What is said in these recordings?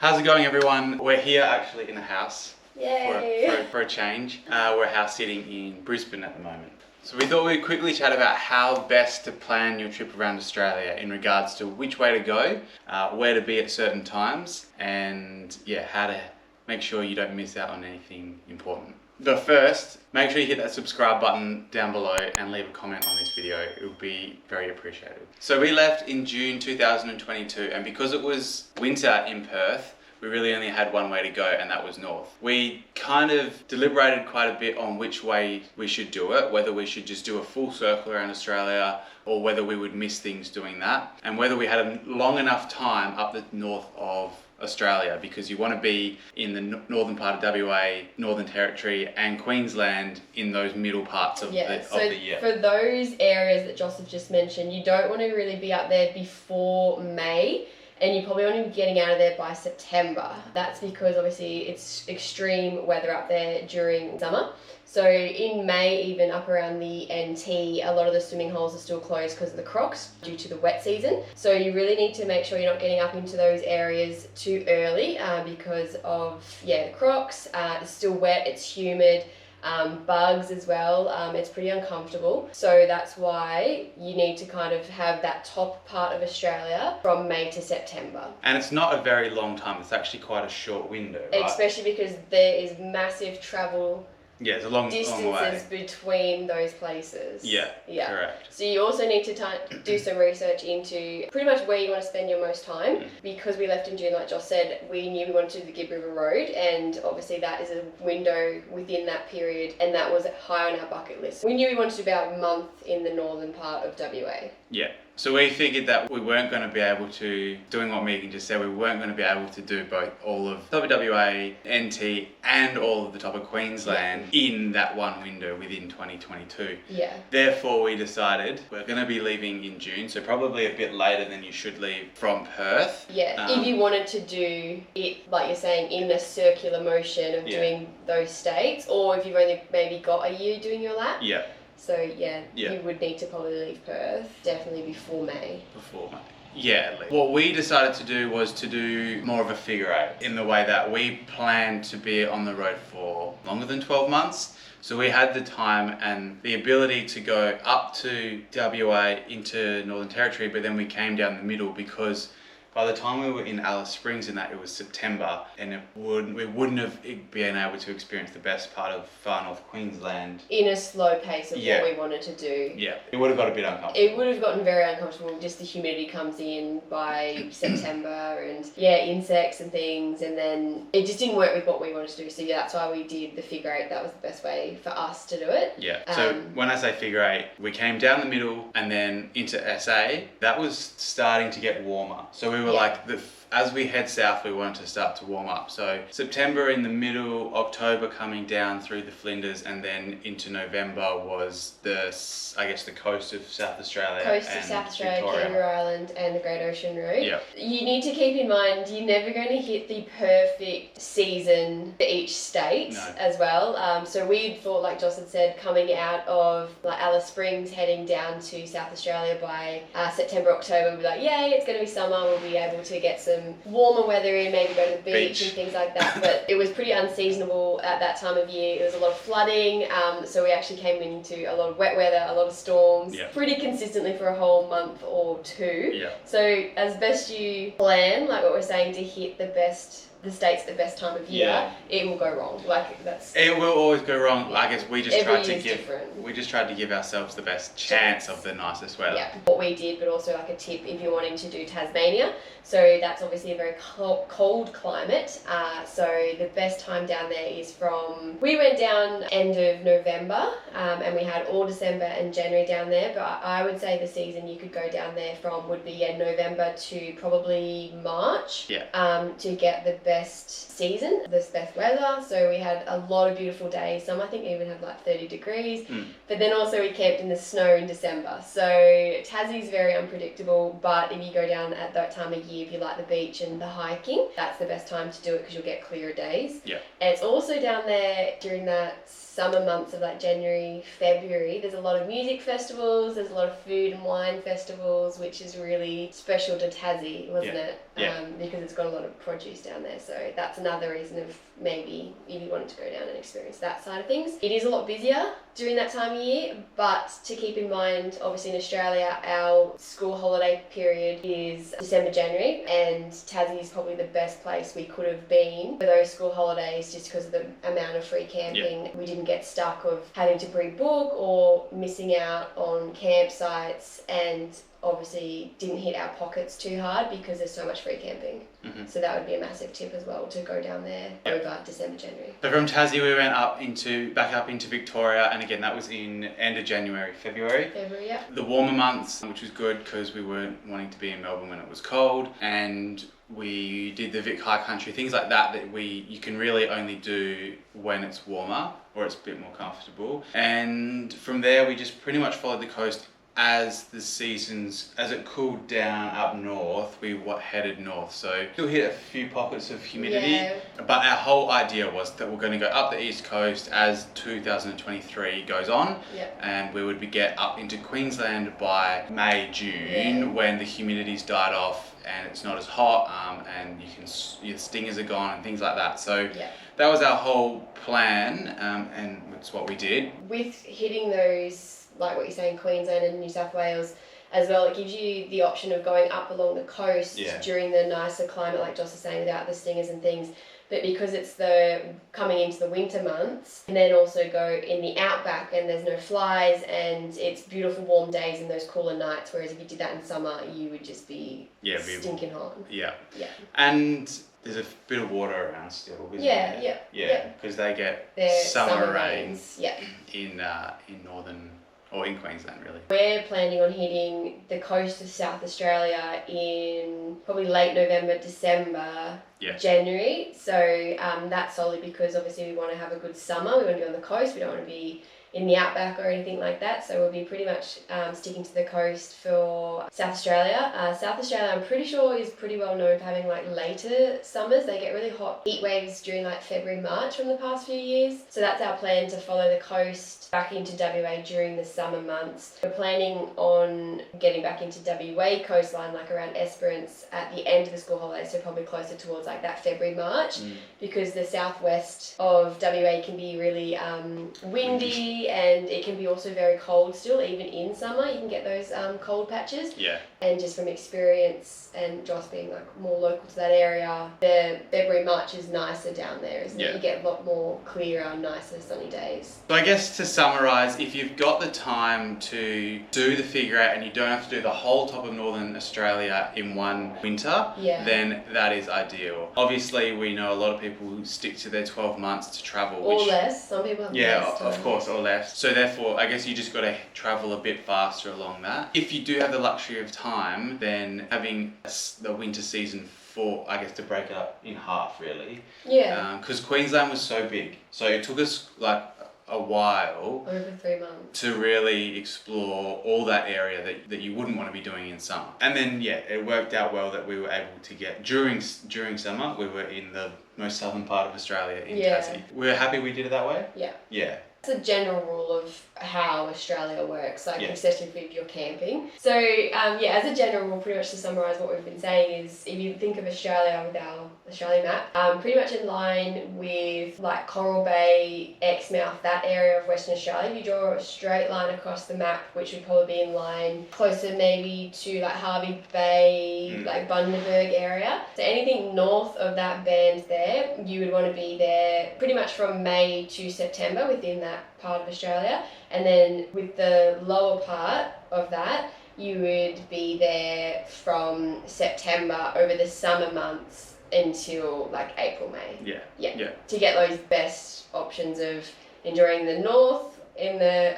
How's it going, everyone? We're here actually in a house. Yay! For a change. We're house sitting in Brisbane at the moment. So we thought we'd quickly chat about how best to plan your trip around Australia in regards to which way to go, where to be at certain times, and how to make sure you don't miss out on anything important. But first, make sure you hit that subscribe button down below and leave a comment on this video. It would be very appreciated. So we left in June 2022, and because it was winter in Perth, we really only had one way to go, and that was north. We kind of deliberated quite a bit on which way we should do it, whether we should just do a full circle around Australia or whether we would miss things doing that, and whether we had a long enough time up the north of Australia, because you want to be in the northern part of WA, Northern Territory and Queensland in those middle parts of the year. For those areas that Joseph just mentioned, you don't want to really be up there before May, and you probably want to be getting out of there by September. That's because obviously it's extreme weather up there during summer. So in May, even up around the NT, a lot of the swimming holes are still closed because of the crocs due to the wet season. So you really need to make sure you're not getting up into those areas too early because of the crocs. It's still wet, it's humid. Bugs as well, it's pretty uncomfortable. So that's why you need to kind of have that top part of Australia from May to September. And it's not a very long time, it's actually quite a short window, right? Especially because there is massive travel it's a long distances way between those places. Yeah, correct. So you also need to do some research into pretty much where you want to spend your most time. Because we left in June, like Josh said, we knew we wanted to do the Gibb River Road, and obviously that is a window within that period, and that was high on our bucket list. We knew we wanted to do about a month in the northern part of WA. Yeah. So we figured that we weren't going to be able to, doing what Megan just said, we weren't going to be able to do both all of WA, NT and all of the top of Queensland in that one window within 2022. Yeah. Therefore we decided we're going to be leaving in June, so probably a bit later than you should leave from Perth. Yeah, if you wanted to do it, like you're saying, in a circular motion of doing those states, or if you've only maybe got a year doing your lap. Yeah. So you would need to probably leave Perth definitely before May. What we decided to do was to do more of a figure eight, in the way that we planned to be on the road for longer than 12 months. So we had the time and the ability to go up to WA into Northern Territory, but then we came down the middle because by the time we were in Alice Springs it was September, and we wouldn't have been able to experience the best part of far north Queensland in a slow pace of what we wanted to do. Yeah, it would have got a bit uncomfortable. It would have gotten very uncomfortable. Just the humidity comes in by September, and insects and things, and then it just didn't work with what we wanted to do. So that's why we did the figure eight. That was the best way for us to do it. Yeah. So when I say figure eight, we came down the middle and then into SA. That was starting to get warmer. So we were as we head south, we wanted to start to warm up. So September in the middle, October coming down through the Flinders, and then into November was the coast of South Australia. Kangaroo Island and the Great Ocean Road. Yeah. You need to keep in mind you're never going to hit the perfect season for each state as well. So we thought, like Joss had said, coming out of Alice Springs, heading down to South Australia by September, October, we'll be like, yay, it's going to be summer. We'll be able to get some warmer weather in, maybe go to the beach and things like that. But it was pretty unseasonable at that time of year. It was a lot of flooding, so we actually came into a lot of wet weather, a lot of storms, pretty consistently for a whole month or two. Yeah. So as best you plan, like what we're saying, to hit the states at the best time of year, it will go wrong. It will always go wrong. I guess we just tried to give ourselves the best chance of the nicest weather. Yeah, what we did, but also a tip if you're wanting to do Tasmania. So that's obviously a very cold climate. So the best time down there is we went down end of November, and we had all December and January down there. But I would say the season you could go down there from would be November to probably March. To get the best season, the best weather. So we had a lot of beautiful days. Some I think even had 30 degrees. But then also we camped in the snow in December. So Tassie's very unpredictable, but if you go down at that time of year, if you like the beach and the hiking, that's the best time to do it because you'll get clearer days. Yeah. And it's also down there during that summer months of like January, February. There's a lot of music festivals, there's a lot of food and wine festivals, which is really special to Tassie, wasn't it? Yeah. Because it's got a lot of produce down there. So that's another reason of maybe if you wanted to go down and experience that side of things. It is a lot busier during that time of year, but to keep in mind, obviously in Australia, our school holiday period is December, January, and Tassie is probably the best place we could have been for those school holidays just because of the amount of free camping. Yeah. We didn't get stuck of having to pre-book or missing out on campsites, and obviously didn't hit our pockets too hard because there's so much free camping. Mm-hmm. So that would be a massive tip as well, to go down there over December, January. So from Tassie we went back up into Victoria, and again that was in end of January, February. Yeah. The warmer months, which was good because we weren't wanting to be in Melbourne when it was cold, and we did the Vic High Country, things like that you can really only do when it's warmer or it's a bit more comfortable. And from there we just pretty much followed the coast. As it cooled down up north, we headed north. So still hit a few pockets of humidity, but our whole idea was that we're going to go up the east coast as 2023 goes on, and we would get up into Queensland by May, June, when the humidity's died off and it's not as hot, and your stingers are gone and things like that. So that was our whole plan, and it's what we did. With hitting those, like what you're saying, Queensland and New South Wales as well, it gives you the option of going up along the coast during the nicer climate, like Joss is saying, without the stingers and things. But because it's coming into the winter months, and then also go in the outback and there's no flies and it's beautiful warm days and those cooler nights, whereas if you did that in summer, you would just be stinking hot. Yeah. And there's a bit of water around still, isn't there? Yeah, because they get summer rains in northern, or in Queensland really. We're planning on hitting the coast of South Australia in probably late November, December, January. So that's solely because obviously we want to have a good summer. We want to be on the coast. We don't want to be in the outback or anything like that. So we'll be pretty much sticking to the coast for South Australia. South Australia, I'm pretty sure, is pretty well known for having like later summers. They get really hot heat waves during like February, March from the past few years. So that's our plan, to follow the coast back into WA during the summer months. We're planning on getting back into WA coastline like around Esperance at the end of the school holidays, so probably closer towards like that February, March, because the southwest of WA can be really windy, and it can be also very cold still, even in summer. You can get those cold patches. And just from experience, and Joss being like more local to that area, the February, March is nicer down there, isn't it? You get a lot more clearer, nicer sunny days. So I guess to summarise, if you've got the time to do the figure eight and you don't have to do the whole top of Northern Australia in one winter, then that is ideal. Obviously, we know a lot of people who stick to their 12 months to travel. Or less. Some people have less time. Of course, or less. So therefore, I guess you just got to travel a bit faster along that. If you do have the luxury of time, then having the winter season to break it up in half, really. Because Queensland was so big. So it took us like a while, over 3 months, to really explore all that area that you wouldn't want to be doing in summer. And then it worked out well that we were able to get during summer, we were in the most southern part of Australia in Tassie. We were happy we did it that way. It's a general rule of how Australia works, like especially if you're camping. So as a general rule, pretty much to summarise what we've been saying is, if you think of Australia with our Australian map, pretty much in line with like Coral Bay, Exmouth, that area of Western Australia. If you draw a straight line across the map, which would probably be in line closer maybe to like Hervey Bay, like Bundaberg area. So anything north of that band there, you would want to be there pretty much from May to September within that part of Australia. And then with the lower part of that, you would be there from September over the summer months until like April, May. To get those best options of enjoying the north in the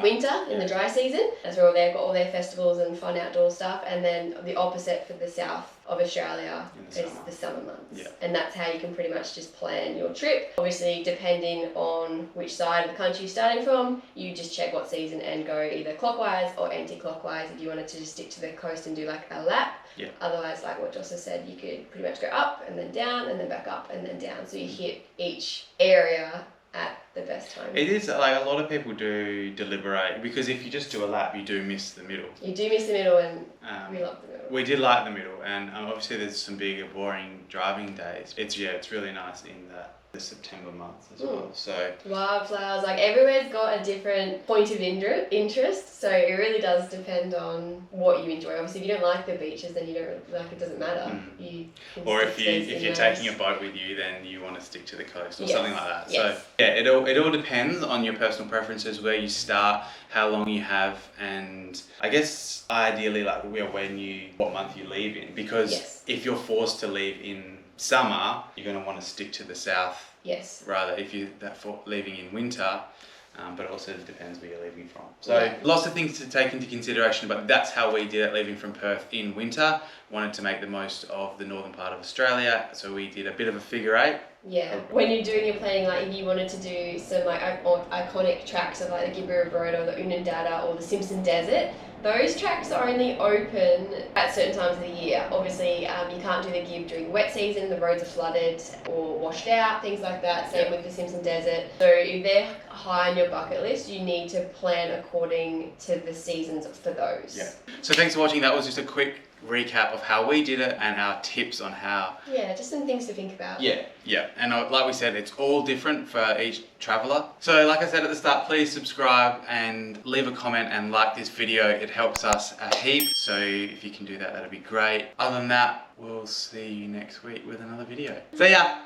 winter, in the dry season. That's where they've got all their festivals and fun outdoor stuff. And then the opposite for the south of Australia is the summer months. And that's how you can pretty much just plan your trip. Obviously, depending on which side of the country you're starting from, you just check what season and go either clockwise or anti-clockwise if you wanted to just stick to the coast and do like a lap. Yeah. Otherwise, like what Joss has said, you could pretty much go up and then down and then back up and then down. So you hit each area at the best time. It is like a lot of people do deliberate, because if you just do a lap, you do miss the middle. You do miss the middle, and we love the middle. We did like the middle, and obviously there's some bigger, boring driving days. It's really nice in the September month as well. So wildflowers, like everywhere's got a different point of interest, so it really does depend on what you enjoy. Obviously, if you don't like the beaches, then you don't like, it doesn't matter. You can or stick if you're those. taking a boat with you, then you want to stick to the coast or Yes. something like that. Yes. So yeah, it all depends on your personal preferences, where you start, how long you have, and I guess ideally like what month you leave in, because Yes. if you're forced to leave in summer, you're going to want to stick to the south. Yes. Rather, if you're leaving in winter, but also it depends where you're leaving from. So Yeah. lots of things to take into consideration, but that's how we did it, leaving from Perth in winter. Wanted to make the most of the northern part of Australia, so we did a bit of a figure eight. Yeah, when you're doing your planning, like if you wanted to do some like iconic tracks of like the Gibbera Road or the Unundana or the Simpson Desert, those tracks are only open at certain times of the year. Obviously, you can't do the Gib during the wet season, the roads are flooded or washed out, things like that. Same with the Simpson Desert. So if they're high on your bucket list, you need to plan according to the seasons for those. Yeah. So thanks for watching. That was just a quick recap of how we did it and our tips on how. Yeah, just some things to think about. Yeah, and like we said, it's all different for each traveller. So like I said at the start, please subscribe and leave a comment and like this video. It helps us a heap, so if you can do that, that'd be great. Other than that, we'll see you next week with another video. See ya!